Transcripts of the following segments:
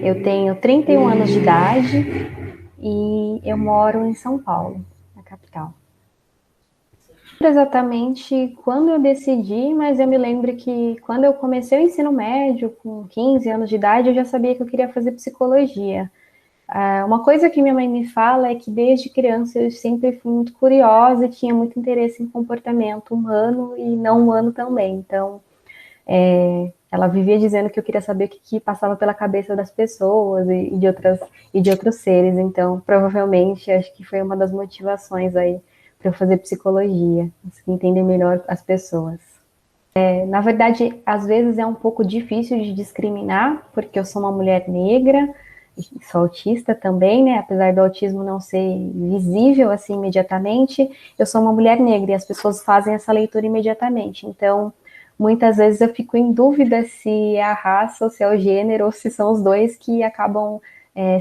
Eu tenho 31 anos de idade e eu moro em São Paulo, na capital. Exatamente quando eu decidi, mas eu me lembro que quando eu comecei o ensino médio, com 15 anos de idade, eu já sabia que eu queria fazer psicologia. Uma coisa que minha mãe me fala é que desde criança eu sempre fui muito curiosa e tinha muito interesse em comportamento humano e não humano também. Então, ela vivia dizendo que eu queria saber o que passava pela cabeça das pessoas e de outros seres. Então, provavelmente, acho que foi uma das motivações aí para eu fazer psicologia, entender melhor as pessoas. Na verdade, às vezes é um pouco difícil de discriminar, porque eu sou uma mulher negra, sou autista também, né? Apesar do autismo não ser visível assim imediatamente, eu sou uma mulher negra e as pessoas fazem essa leitura imediatamente. Então, muitas vezes eu fico em dúvida se é a raça ou se é o gênero ou se são os dois que acabam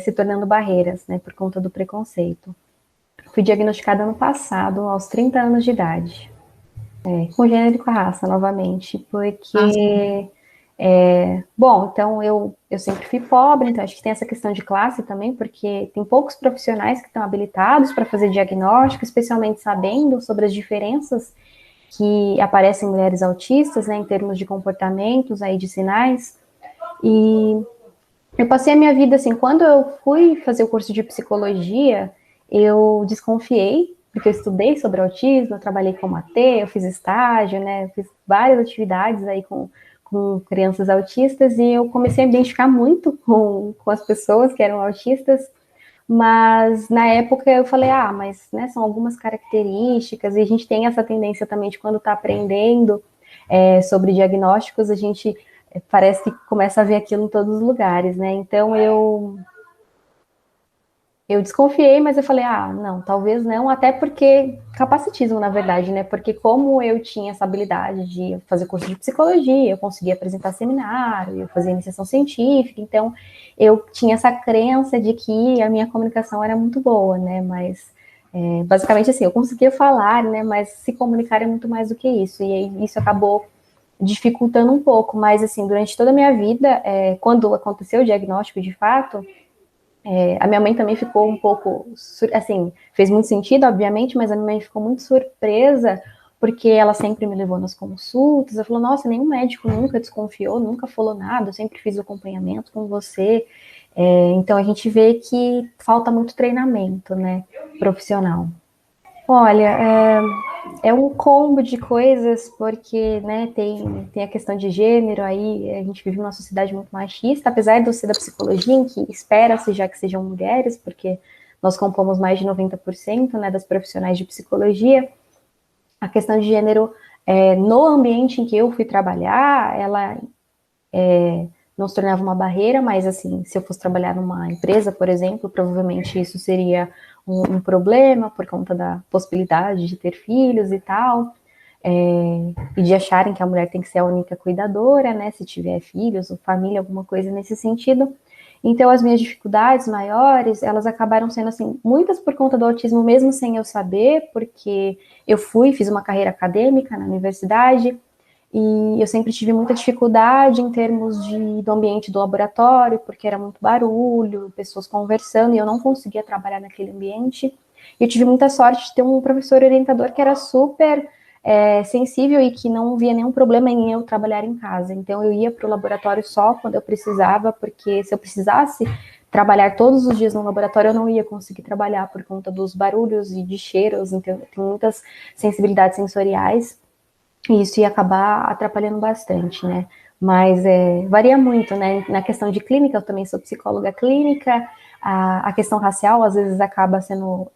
se tornando barreiras, né? Por conta do preconceito. Fui diagnosticada ano passado, aos 30 anos de idade. Com gênero e com a raça, novamente, porque bom, então eu sempre fui pobre, então acho que tem essa questão de classe também, porque tem poucos profissionais que estão habilitados para fazer diagnóstico, especialmente sabendo sobre as diferenças que aparecem em mulheres autistas, né, em termos de comportamentos, aí de sinais. E eu passei a minha vida assim, quando eu fui fazer o curso de psicologia, eu desconfiei, porque eu estudei sobre autismo, eu trabalhei como AT, eu fiz estágio, né, eu fiz várias atividades aí com crianças autistas e eu comecei a me identificar muito com as pessoas que eram autistas, mas na época eu falei, mas né, são algumas características e a gente tem essa tendência também de quando está aprendendo sobre diagnósticos, a gente parece que começa a ver aquilo em todos os lugares, né? Então eu desconfiei, mas eu falei, não, talvez não, até porque capacitismo, na verdade, né? Porque como eu tinha essa habilidade de fazer curso de psicologia, eu conseguia apresentar seminário, eu fazia iniciação científica, então eu tinha essa crença de que a minha comunicação era muito boa, né? Mas basicamente assim, eu conseguia falar, né? Mas se comunicar é muito mais do que isso, e aí isso acabou dificultando um pouco, mas assim, durante toda a minha vida, quando aconteceu o diagnóstico de fato, a minha mãe também ficou um pouco, assim, fez muito sentido, obviamente, mas a minha mãe ficou muito surpresa, porque ela sempre me levou nas consultas, ela falou, nossa, nenhum médico nunca desconfiou, nunca falou nada, eu sempre fiz o acompanhamento com você, então a gente vê que falta muito treinamento, né, profissional. Olha, é um combo de coisas, porque né, tem a questão de gênero, aí a gente vive numa sociedade muito machista, apesar de eu ser da psicologia, em que espera-se já que sejam mulheres, porque nós compomos mais de 90% né, das profissionais de psicologia, a questão de gênero no ambiente em que eu fui trabalhar, ela não se tornava uma barreira, mas assim, se eu fosse trabalhar numa empresa, por exemplo, provavelmente isso seria um problema por conta da possibilidade de ter filhos e tal, e de acharem que a mulher tem que ser a única cuidadora, né, se tiver filhos ou família, alguma coisa nesse sentido. Então, as minhas dificuldades maiores, elas acabaram sendo, assim, muitas por conta do autismo, mesmo sem eu saber, porque eu fiz uma carreira acadêmica na universidade, e eu sempre tive muita dificuldade em termos do ambiente do laboratório, porque era muito barulho, pessoas conversando, e eu não conseguia trabalhar naquele ambiente. E eu tive muita sorte de ter um professor orientador que era super sensível e que não via nenhum problema em eu trabalhar em casa. Então eu ia para o laboratório só quando eu precisava, porque se eu precisasse trabalhar todos os dias no laboratório, eu não ia conseguir trabalhar por conta dos barulhos e de cheiros, então eu tenho muitas sensibilidades sensoriais. E isso ia acabar atrapalhando bastante, né? Mas varia muito, né? Na questão de clínica, eu também sou psicóloga clínica, a questão racial às vezes acaba sendo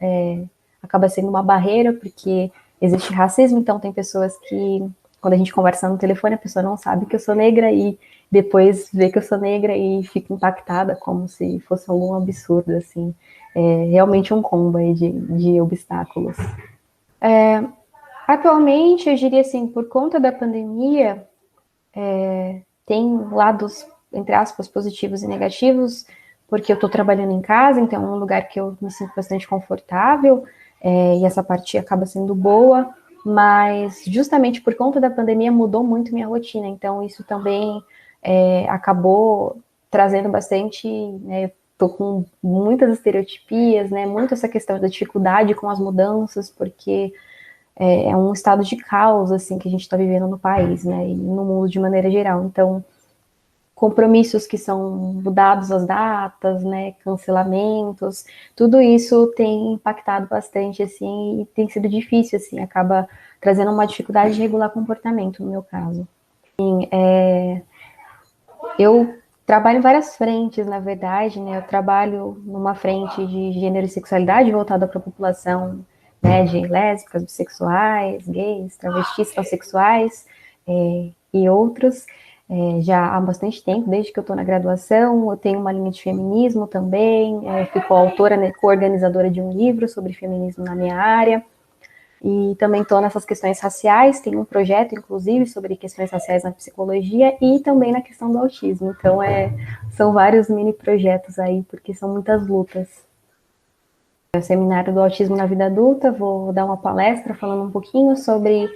uma barreira, porque existe racismo, então tem pessoas que, quando a gente conversa no telefone, a pessoa não sabe que eu sou negra e depois vê que eu sou negra e fica impactada como se fosse algum absurdo, assim. É realmente um combo aí de obstáculos. Atualmente, eu diria assim, por conta da pandemia, tem lados, entre aspas, positivos e negativos, porque eu estou trabalhando em casa, então é um lugar que eu me sinto bastante confortável, e essa parte acaba sendo boa, mas justamente por conta da pandemia mudou muito minha rotina, então isso também acabou trazendo bastante, né, eu tô com muitas estereotipias, né, muito essa questão da dificuldade com as mudanças, porque é um estado de caos, assim, que a gente está vivendo no país, né, e no mundo de maneira geral. Então, compromissos que são mudados as datas, né, cancelamentos, tudo isso tem impactado bastante, assim, e tem sido difícil, assim, acaba trazendo uma dificuldade de regular comportamento, no meu caso. Eu trabalho em várias frentes, na verdade, né, eu trabalho numa frente de gênero e sexualidade voltada para a população, né, de lésbicas, bissexuais, gays, travestis, transexuais, e outros, já há bastante tempo, desde que eu estou na graduação. Eu tenho uma linha de feminismo também, fui coautora, né, co-organizadora de um livro sobre feminismo na minha área, e também estou nessas questões raciais, tem um projeto, inclusive, sobre questões raciais na psicologia e também na questão do autismo. Então, são vários mini projetos aí, porque são muitas lutas. No seminário do autismo na vida adulta, vou dar uma palestra falando um pouquinho sobre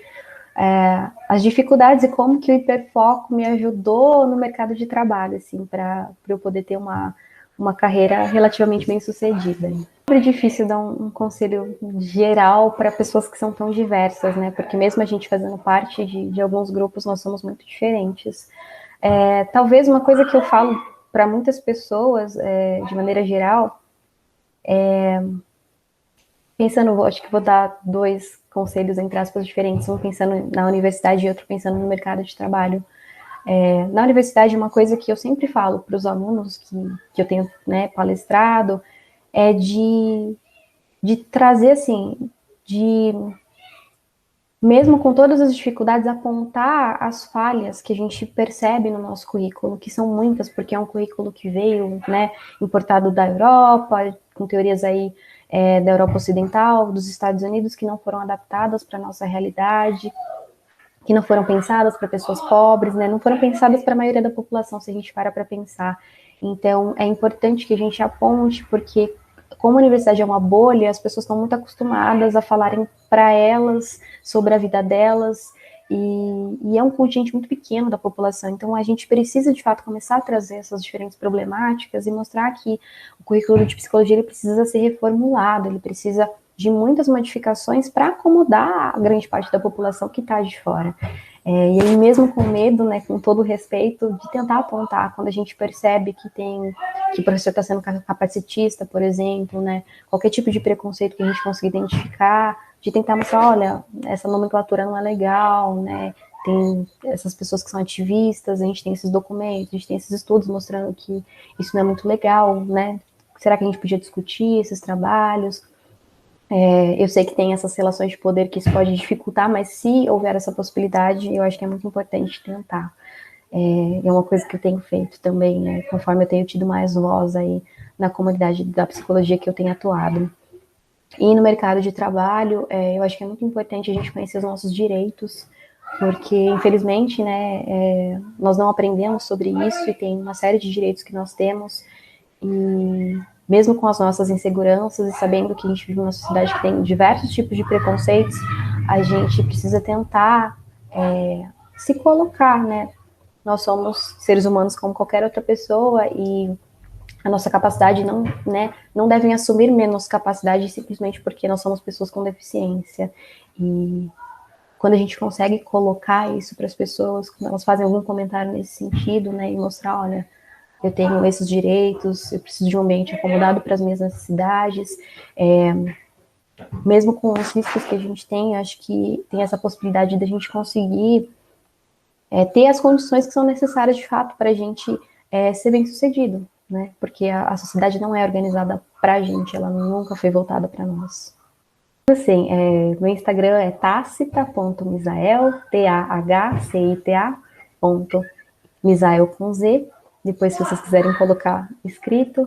as dificuldades e como que o hiperfoco me ajudou no mercado de trabalho, assim, para eu poder ter uma carreira relativamente bem sucedida. É sempre difícil dar um conselho geral para pessoas que são tão diversas, né? Porque mesmo a gente fazendo parte de alguns grupos, nós somos muito diferentes. Talvez uma coisa que eu falo para muitas pessoas, de maneira geral, pensando, acho que vou dar dois conselhos, entre aspas, diferentes, um pensando na universidade e outro pensando no mercado de trabalho. Na universidade, uma coisa que eu sempre falo para os alunos que eu tenho, né, palestrado, é de trazer, assim, mesmo com todas as dificuldades, apontar as falhas que a gente percebe no nosso currículo, que são muitas, porque é um currículo que veio, né, importado da Europa, com teorias aí da Europa Ocidental, dos Estados Unidos, que não foram adaptadas para a nossa realidade, que não foram pensadas para pessoas pobres, né, não foram pensadas para a maioria da população, se a gente para pensar. Então, é importante que a gente aponte, porque como a universidade é uma bolha, as pessoas estão muito acostumadas a falarem para elas sobre a vida delas, e é um contingente muito pequeno da população. Então, a gente precisa, de fato, começar a trazer essas diferentes problemáticas e mostrar que o currículo de psicologia ele precisa ser reformulado, ele precisa de muitas modificações para acomodar a grande parte da população que está de fora. E aí mesmo com medo, né, com todo o respeito, de tentar apontar quando a gente percebe que o professor está sendo capacitista, por exemplo, né, qualquer tipo de preconceito que a gente consiga identificar, de tentar mostrar, olha, essa nomenclatura não é legal, né, tem essas pessoas que são ativistas, a gente tem esses documentos, a gente tem esses estudos mostrando que isso não é muito legal, né, será que a gente podia discutir esses trabalhos? Eu sei que tem essas relações de poder que isso pode dificultar, mas se houver essa possibilidade, eu acho que é muito importante tentar. É uma coisa que eu tenho feito também, né, conforme eu tenho tido mais voz aí na comunidade da psicologia que eu tenho atuado. E no mercado de trabalho, eu acho que é muito importante a gente conhecer os nossos direitos, porque, infelizmente, né, nós não aprendemos sobre isso e tem uma série de direitos que nós temos, e mesmo com as nossas inseguranças e sabendo que a gente vive numa sociedade que tem diversos tipos de preconceitos, a gente precisa tentar se colocar, né? Nós somos seres humanos como qualquer outra pessoa e a nossa capacidade não devem assumir menos capacidade simplesmente porque nós somos pessoas com deficiência. E quando a gente consegue colocar isso para as pessoas, quando elas fazem algum comentário nesse sentido, né, e mostrar, olha, eu tenho esses direitos, eu preciso de um ambiente acomodado para as minhas necessidades, mesmo com os riscos que a gente tem, acho que tem essa possibilidade de a gente conseguir ter as condições que são necessárias, de fato, para a gente ser bem-sucedido, né? Porque a sociedade não é organizada para a gente, ela nunca foi voltada para nós. Assim, meu Instagram é tacita.misael, TAHCITA.misael com Z. Depois, se vocês quiserem colocar escrito,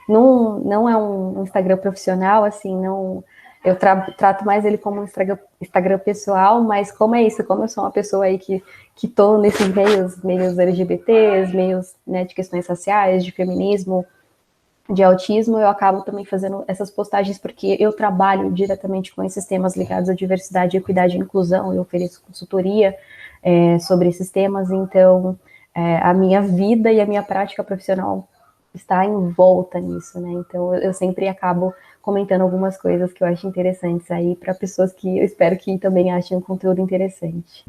não é um Instagram profissional, assim, não, eu trato mais ele como um Instagram pessoal, mas como é isso, como eu sou uma pessoa aí que tô nesses meios LGBTs, meios, né, de questões raciais, de feminismo, de autismo, eu acabo também fazendo essas postagens porque eu trabalho diretamente com esses temas ligados à diversidade, equidade e inclusão, eu ofereço consultoria sobre esses temas, então a minha vida e a minha prática profissional está em volta nisso, né? Então eu sempre acabo comentando algumas coisas que eu acho interessantes aí para pessoas que eu espero que também achem um conteúdo interessante.